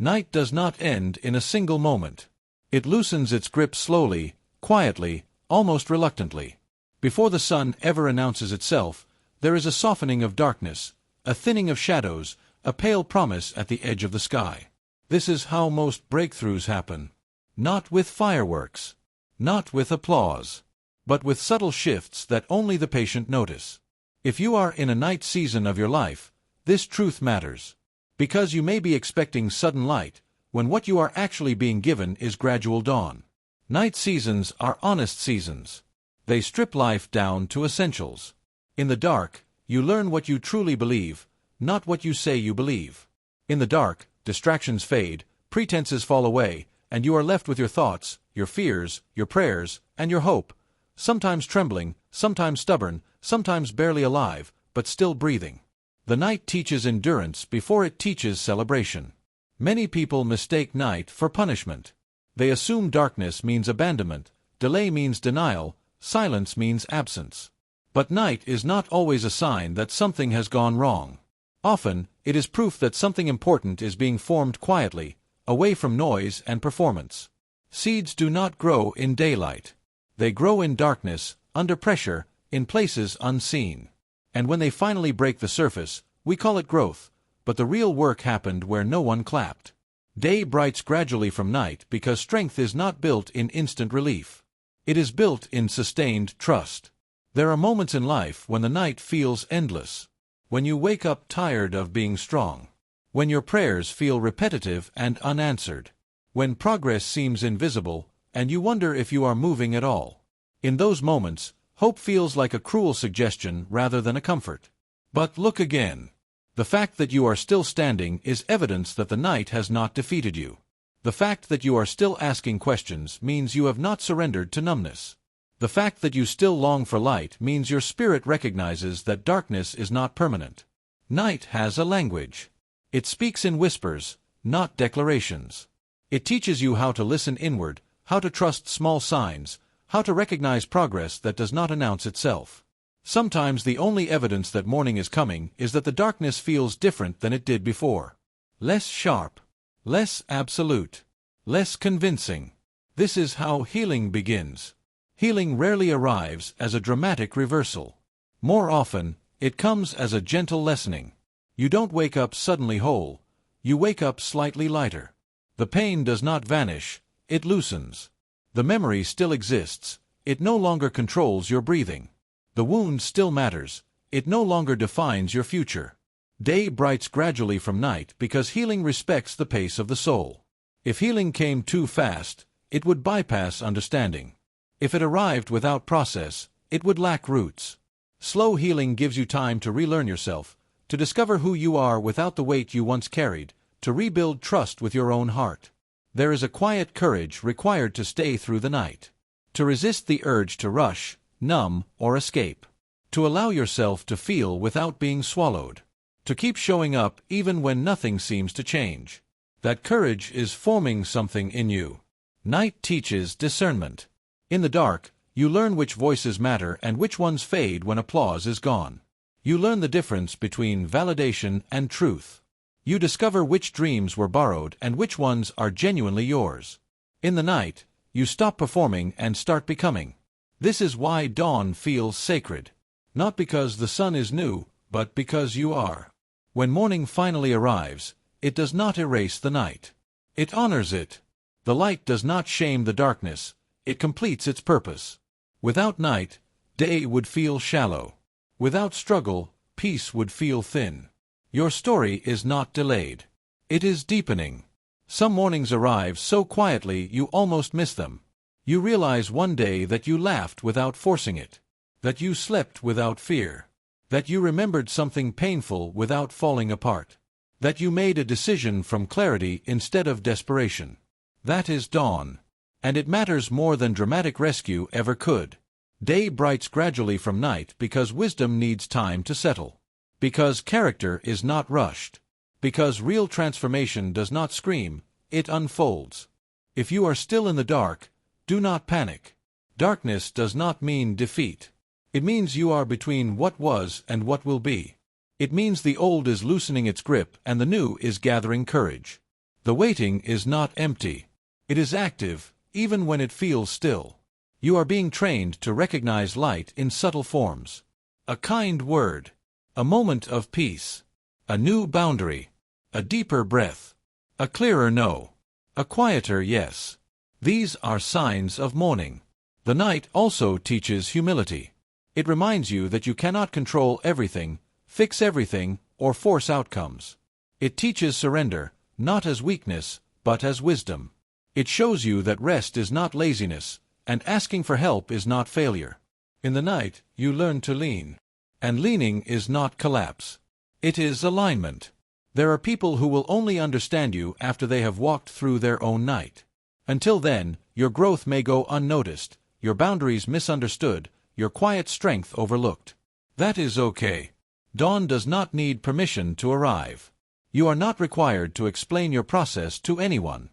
Night does not end in a single moment. It loosens its grip slowly, quietly, almost reluctantly. Before the sun ever announces itself, there is a softening of darkness, a thinning of shadows, a pale promise at the edge of the sky. This is how most breakthroughs happen. Not with fireworks, not with applause, but with subtle shifts that only the patient notice. If you are in a night season of your life, this truth matters. Because you may be expecting sudden light, when what you are actually being given is gradual dawn. Night seasons are honest seasons. They strip life down to essentials. In the dark, you learn what you truly believe, not what you say you believe. In the dark, distractions fade, pretenses fall away, and you are left with your thoughts, your fears, your prayers, and your hope, sometimes trembling, sometimes stubborn, sometimes barely alive, but still breathing. The night teaches endurance before it teaches celebration. Many people mistake night for punishment. They assume darkness means abandonment, delay means denial, silence means absence. But night is not always a sign that something has gone wrong. Often, it is proof that something important is being formed quietly, away from noise and performance. Seeds do not grow in daylight. They grow in darkness, under pressure, in places unseen. And when they finally break the surface, we call it growth, but the real work happened where no one clapped. Day breaks gradually from night because strength is not built in instant relief. It is built in sustained trust. There are moments in life when the night feels endless. When you wake up tired of being strong. When your prayers feel repetitive and unanswered. When progress seems invisible, and you wonder if you are moving at all. In those moments, hope feels like a cruel suggestion rather than a comfort. But look again. The fact that you are still standing is evidence that the night has not defeated you. The fact that you are still asking questions means you have not surrendered to numbness. The fact that you still long for light means your spirit recognizes that darkness is not permanent. Night has a language. It speaks in whispers, not declarations. It teaches you how to listen inward, how to trust small signs, how to recognize progress that does not announce itself. Sometimes the only evidence that morning is coming is that the darkness feels different than it did before. Less sharp, less absolute, less convincing. This is how healing begins. Healing rarely arrives as a dramatic reversal. More often, it comes as a gentle lessening. You don't wake up suddenly whole. You wake up slightly lighter. The pain does not vanish, it loosens. The memory still exists, it no longer controls your breathing. The wound still matters, it no longer defines your future. Day breaks gradually from night because healing respects the pace of the soul. If healing came too fast, it would bypass understanding. If it arrived without process, it would lack roots. Slow healing gives you time to relearn yourself, to discover who you are without the weight you once carried, to rebuild trust with your own heart. There is a quiet courage required to stay through the night. To resist the urge to rush, numb, or escape. To allow yourself to feel without being swallowed. To keep showing up even when nothing seems to change. That courage is forming something in you. Night teaches discernment. In the dark, you learn which voices matter and which ones fade when applause is gone. You learn the difference between validation and truth. You discover which dreams were borrowed and which ones are genuinely yours. In the night, you stop performing and start becoming. This is why dawn feels sacred. Not because the sun is new, but because you are. When morning finally arrives, it does not erase the night. It honors it. The light does not shame the darkness, it completes its purpose. Without night, day would feel shallow. Without struggle, peace would feel thin. Your story is not delayed. It is deepening. Some mornings arrive so quietly you almost miss them. You realize one day that you laughed without forcing it. That you slept without fear. That you remembered something painful without falling apart. That you made a decision from clarity instead of desperation. That is dawn. And it matters more than dramatic rescue ever could. Day breaks gradually from night because wisdom needs time to settle. Because character is not rushed. Because real transformation does not scream, it unfolds. If you are still in the dark, do not panic. Darkness does not mean defeat. It means you are between what was and what will be. It means the old is loosening its grip and the new is gathering courage. The waiting is not empty. It is active, even when it feels still. You are being trained to recognize light in subtle forms. A kind word. A moment of peace. A new boundary. A deeper breath. A clearer no. A quieter yes. These are signs of morning. The night also teaches humility. It reminds you that you cannot control everything, fix everything, or force outcomes. It teaches surrender, not as weakness, but as wisdom. It shows you that rest is not laziness, and asking for help is not failure. In the night, you learn to lean. And leaning is not collapse. It is alignment. There are people who will only understand you after they have walked through their own night. Until then, your growth may go unnoticed, your boundaries misunderstood, your quiet strength overlooked. That is okay. Dawn does not need permission to arrive. You are not required to explain your process to anyone.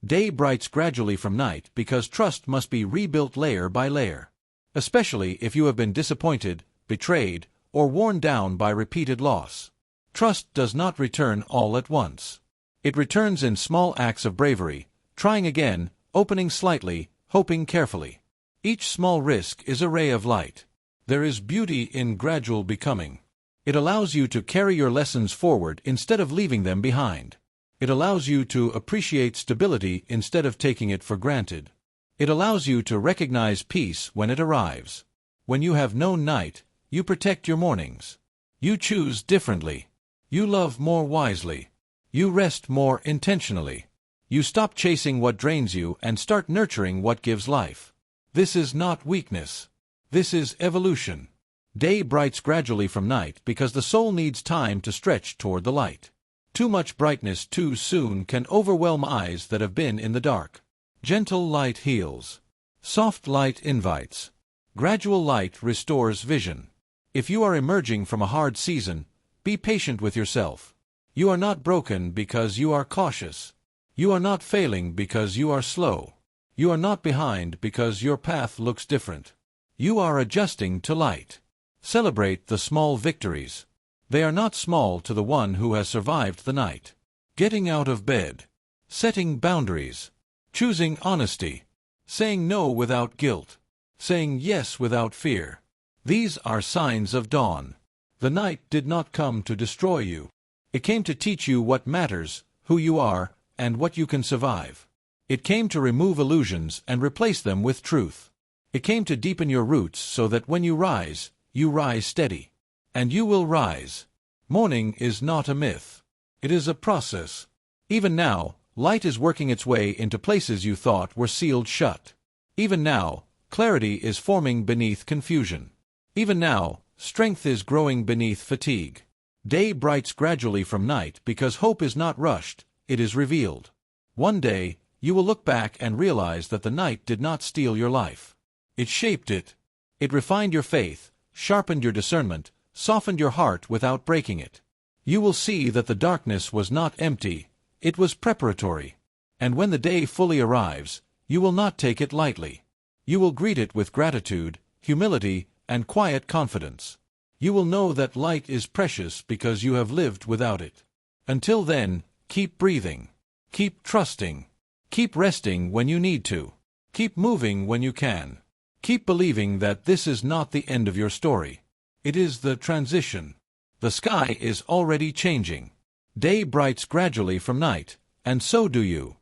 Day breaks gradually from night because trust must be rebuilt layer by layer. Especially if you have been disappointed, betrayed, or worn down by repeated loss. Trust does not return all at once. It returns in small acts of bravery, trying again, opening slightly, hoping carefully. Each small risk is a ray of light. There is beauty in gradual becoming. It allows you to carry your lessons forward instead of leaving them behind. It allows you to appreciate stability instead of taking it for granted. It allows you to recognize peace when it arrives. When you have known night, you protect your mornings. You choose differently. You love more wisely. You rest more intentionally. You stop chasing what drains you and start nurturing what gives life. This is not weakness. This is evolution. Day breaks gradually from night because the soul needs time to stretch toward the light. Too much brightness too soon can overwhelm eyes that have been in the dark. Gentle light heals. Soft light invites. Gradual light restores vision. If you are emerging from a hard season, be patient with yourself. You are not broken because you are cautious. You are not failing because you are slow. You are not behind because your path looks different. You are adjusting to light. Celebrate the small victories. They are not small to the one who has survived the night. Getting out of bed. Setting boundaries. Choosing honesty. Saying no without guilt. Saying yes without fear. These are signs of dawn. The night did not come to destroy you. It came to teach you what matters, who you are, and what you can survive. It came to remove illusions and replace them with truth. It came to deepen your roots so that when you rise steady. And you will rise. Morning is not a myth. It is a process. Even now, light is working its way into places you thought were sealed shut. Even now, clarity is forming beneath confusion. Even now, strength is growing beneath fatigue. Day breaks gradually from night because hope is not rushed, it is revealed. One day, you will look back and realize that the night did not steal your life. It shaped it. It refined your faith, sharpened your discernment, softened your heart without breaking it. You will see that the darkness was not empty, it was preparatory. And when the day fully arrives, you will not take it lightly. You will greet it with gratitude, humility, and quiet confidence. You will know that light is precious because you have lived without it. Until then, keep breathing. Keep trusting. Keep resting when you need to. Keep moving when you can. Keep believing that this is not the end of your story. It is the transition. The sky is already changing. Day breaks gradually from night, and so do you.